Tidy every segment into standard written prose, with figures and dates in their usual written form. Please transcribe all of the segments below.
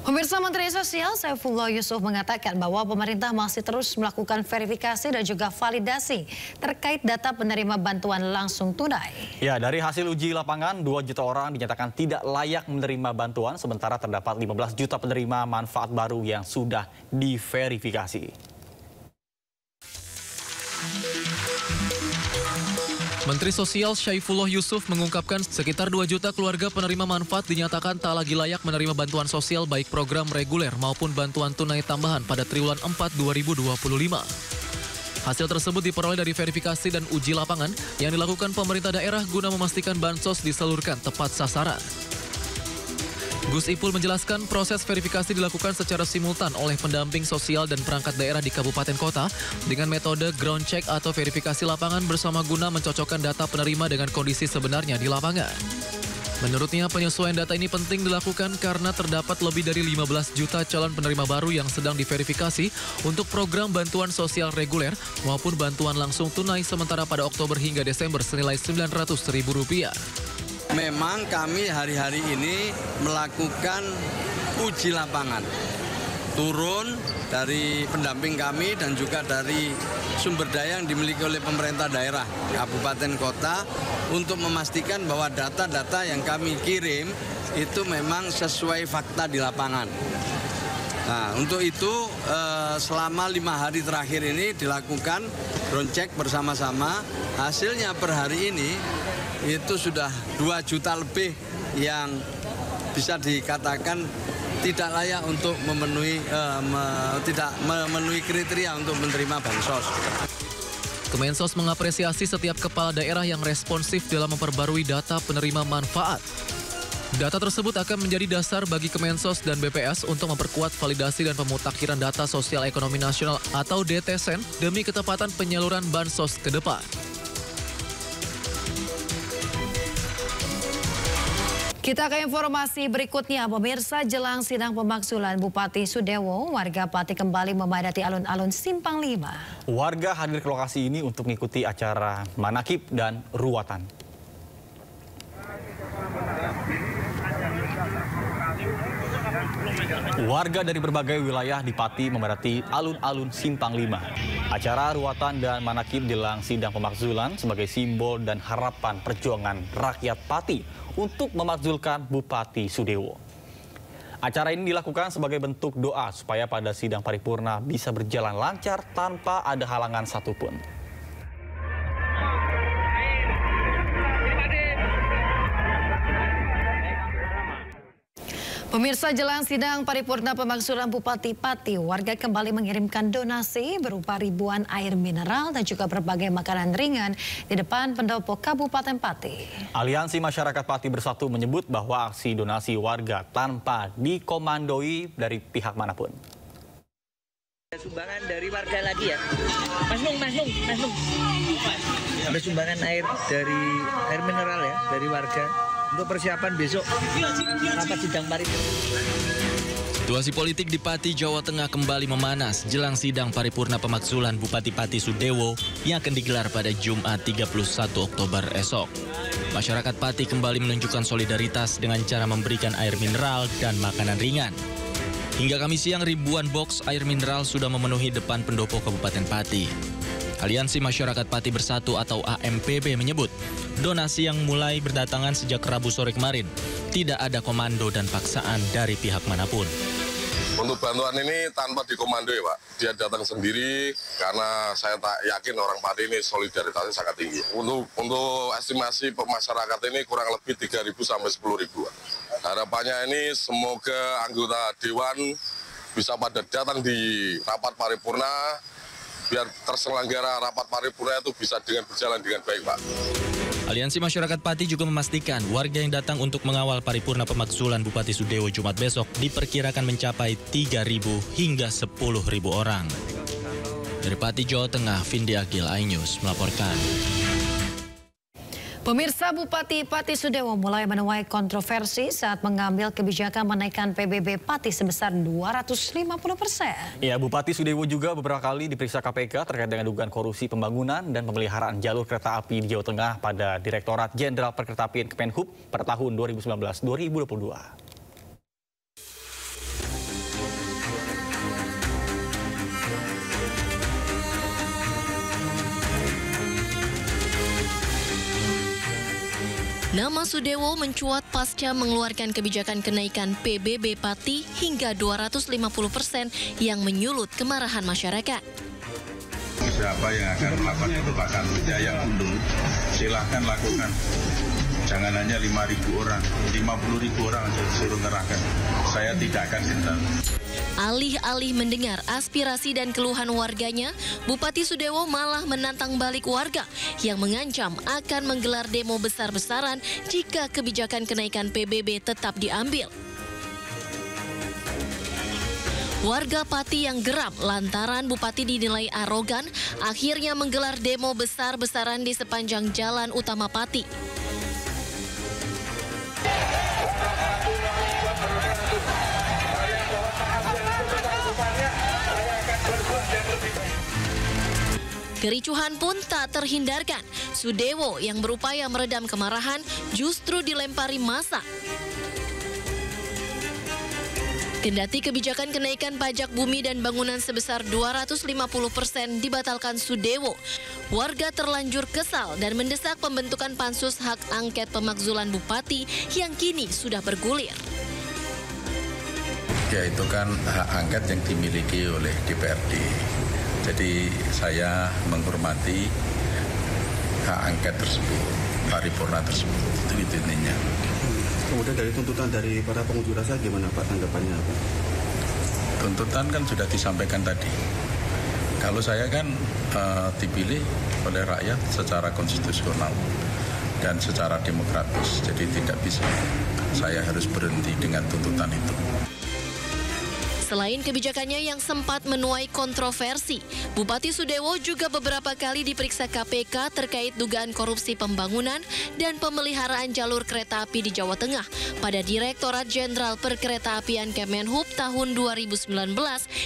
Pemirsa, Menteri Sosial Syaifullah Yusuf mengatakan bahwa pemerintah masih terus melakukan verifikasi dan juga validasi terkait data penerima bantuan langsung tunai. Ya, dari hasil uji lapangan, 2 juta orang dinyatakan tidak layak menerima bantuan, sementara terdapat 15 juta penerima manfaat baru yang sudah diverifikasi. Menteri Sosial Syaifullah Yusuf mengungkapkan sekitar 2 juta keluarga penerima manfaat dinyatakan tak lagi layak menerima bantuan sosial baik program reguler maupun bantuan tunai tambahan pada triwulan 4 2025. Hasil tersebut diperoleh dari verifikasi dan uji lapangan yang dilakukan pemerintah daerah guna memastikan bansos disalurkan tepat sasaran. Gus Ipul menjelaskan proses verifikasi dilakukan secara simultan oleh pendamping sosial dan perangkat daerah di kabupaten kota dengan metode ground check atau verifikasi lapangan bersama guna mencocokkan data penerima dengan kondisi sebenarnya di lapangan. Menurutnya, penyesuaian data ini penting dilakukan karena terdapat lebih dari 15 juta calon penerima baru yang sedang diverifikasi untuk program bantuan sosial reguler maupun bantuan langsung tunai sementara pada Oktober hingga Desember senilai Rp900.000. Memang kami hari-hari ini melakukan uji lapangan. Turun dari pendamping kami dan juga dari sumber daya yang dimiliki oleh pemerintah daerah, kabupaten kota untuk memastikan bahwa data-data yang kami kirim itu memang sesuai fakta di lapangan. Nah, untuk itu selama 5 hari terakhir ini dilakukan ground check bersama-sama. Hasilnya per hari ini itu sudah 2 juta lebih yang bisa dikatakan tidak layak untuk tidak memenuhi kriteria untuk menerima bansos. Kemensos mengapresiasi setiap kepala daerah yang responsif dalam memperbarui data penerima manfaat. Data tersebut akan menjadi dasar bagi Kemensos dan BPS untuk memperkuat validasi dan pemutakhiran data sosial ekonomi nasional atau DTSN demi ketepatan penyaluran bansos ke depan. Kita ke informasi berikutnya, pemirsa. Jelang sidang pemakzulan Bupati Sudewo, warga Pati kembali memadati alun-alun Simpang 5. Warga hadir ke lokasi ini untuk mengikuti acara manakib dan ruatan. Warga dari berbagai wilayah di Pati memadati alun-alun Simpang 5. Acara ruatan dan manakib jelang sidang pemakzulan sebagai simbol dan harapan perjuangan rakyat Pati untuk memakzulkan Bupati Sudewo. Acara ini dilakukan sebagai bentuk doa supaya pada sidang paripurna bisa berjalan lancar tanpa ada halangan satupun. Pemirsa, jelang sidang paripurna pemakzulan Bupati Pati, warga kembali mengirimkan donasi berupa ribuan air mineral dan juga berbagai makanan ringan di depan pendopo Kabupaten Pati. Aliansi Masyarakat Pati Bersatu menyebut bahwa aksi donasi warga tanpa dikomandoi dari pihak manapun. Sumbangan dari warga lagi ya, Mas Nung. Ada sumbangan air mineral ya dari warga untuk persiapan besok rapat sidang paripurna. Situasi politik di Pati, Jawa Tengah kembali memanas jelang sidang paripurna pemakzulan Bupati Pati Sudewo yang akan digelar pada Jumat 31 Oktober esok. Masyarakat Pati kembali menunjukkan solidaritas dengan cara memberikan air mineral dan makanan ringan. Hingga Kamis siang, ribuan box air mineral sudah memenuhi depan pendopo Kabupaten Pati. Aliansi Masyarakat Pati Bersatu atau AMPB menyebut donasi yang mulai berdatangan sejak Rabu sore kemarin tidak ada komando dan paksaan dari pihak manapun. Untuk bantuan ini tanpa dikomandoi, Pak. Dia datang sendiri karena saya tak yakin orang Pati ini solidaritasnya sangat tinggi. Untuk estimasi masyarakat ini kurang lebih 3.000 sampai 10.000. Harapannya ini semoga anggota Dewan bisa pada datang di rapat paripurna biar terselenggara rapat paripurna itu bisa berjalan dengan baik, Pak. Aliansi Masyarakat Pati juga memastikan warga yang datang untuk mengawal paripurna pemakzulan Bupati Sudewo Jumat besok diperkirakan mencapai 3.000 hingga 10.000 orang. Dari Pati, Jawa Tengah, Vindi Agil, iNews melaporkan. Pemirsa, Bupati Pati Sudewo mulai menuai kontroversi saat mengambil kebijakan menaikkan PBB Pati sebesar 250%. Ya, Bupati Sudewo juga beberapa kali diperiksa KPK terkait dengan dugaan korupsi pembangunan dan pemeliharaan jalur kereta api di Jawa Tengah pada Direktorat Jenderal Perkeretaapian Kemenhub pada tahun 2019-2022. Nama Sudewo mencuat pasca mengeluarkan kebijakan kenaikan PBB Pati hingga 250% yang menyulut kemarahan masyarakat. Siapa yang akan melakukan perubahan biaya undur, silahkan lakukan. Jangan hanya 5.000 orang, 50.000 orang saja suruh ngerahkan. Saya tidak akan gentar. Alih-alih mendengar aspirasi dan keluhan warganya, Bupati Sudewo malah menantang balik warga yang mengancam akan menggelar demo besar-besaran jika kebijakan kenaikan PBB tetap diambil. Warga Pati yang geram lantaran Bupati dinilai arogan akhirnya menggelar demo besar-besaran di sepanjang jalan utama Pati. Kericuhan pun tak terhindarkan. Sudewo yang berupaya meredam kemarahan justru dilempari massa. Kendati kebijakan kenaikan pajak bumi dan bangunan sebesar 250% dibatalkan Sudewo, warga terlanjur kesal dan mendesak pembentukan pansus hak angket pemakzulan Bupati yang kini sudah bergulir. Ya, itu kan hak angket yang dimiliki oleh DPRD. Jadi saya menghormati hak angket tersebut, paripurna tersebut, itu intinya. Kemudian dari tuntutan dari para pengunjuk rasa gimana Pak tanggapannya Pak? Tuntutan kan sudah disampaikan tadi. Kalau saya kan dipilih oleh rakyat secara konstitusional dan secara demokratis, jadi tidak bisa saya harus berhenti dengan tuntutan itu. Selain kebijakannya yang sempat menuai kontroversi, Bupati Sudewo juga beberapa kali diperiksa KPK terkait dugaan korupsi pembangunan dan pemeliharaan jalur kereta api di Jawa Tengah pada Direktorat Jenderal Perkeretaapian Kemenhub tahun 2019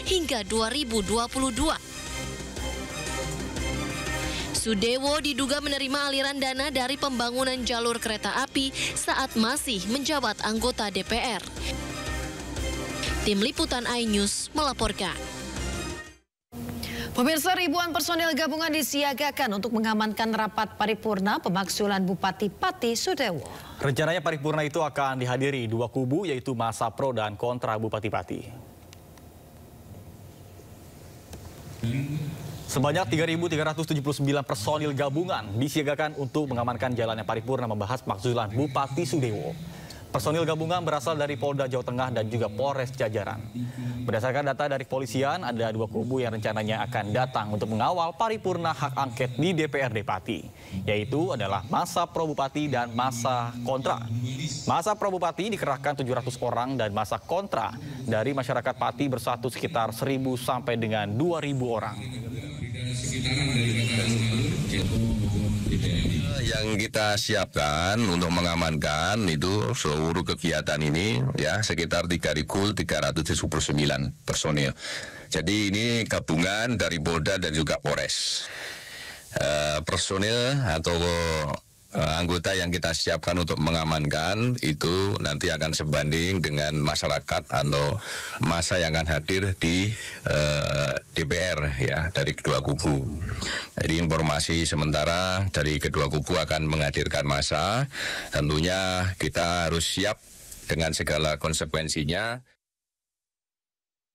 hingga 2022. Sudewo diduga menerima aliran dana dari pembangunan jalur kereta api saat masih menjabat anggota DPR. Tim Liputan iNews melaporkan. Pemirsa, ribuan personil gabungan disiagakan untuk mengamankan rapat paripurna pemakzulan Bupati Pati Sudewo. Rencananya paripurna itu akan dihadiri dua kubu, yaitu massa pro dan kontra Bupati Pati. Sebanyak 3.379 personil gabungan disiagakan untuk mengamankan jalannya paripurna membahas pemakzulan Bupati Sudewo. Personil gabungan berasal dari Polda Jawa Tengah dan juga Polres Jajaran. Berdasarkan data dari kepolisian, ada dua kubu yang rencananya akan datang untuk mengawal paripurna hak angket di DPRD Pati, yaitu adalah massa pro Bupati dan massa kontra. Massa pro Bupati dikerahkan 700 orang dan massa kontra dari masyarakat Pati bersatu sekitar 1.000 sampai dengan 2.000 orang. Yang kita siapkan untuk mengamankan itu seluruh kegiatan ini ya sekitar 3.379 personil. Jadi ini gabungan dari Polda dan juga Polres. Personil atau anggota yang kita siapkan untuk mengamankan itu nanti akan sebanding dengan masyarakat atau massa yang akan hadir di DPR ya dari kedua kubu. Jadi informasi sementara dari kedua kubu akan menghadirkan massa. Tentunya kita harus siap dengan segala konsekuensinya.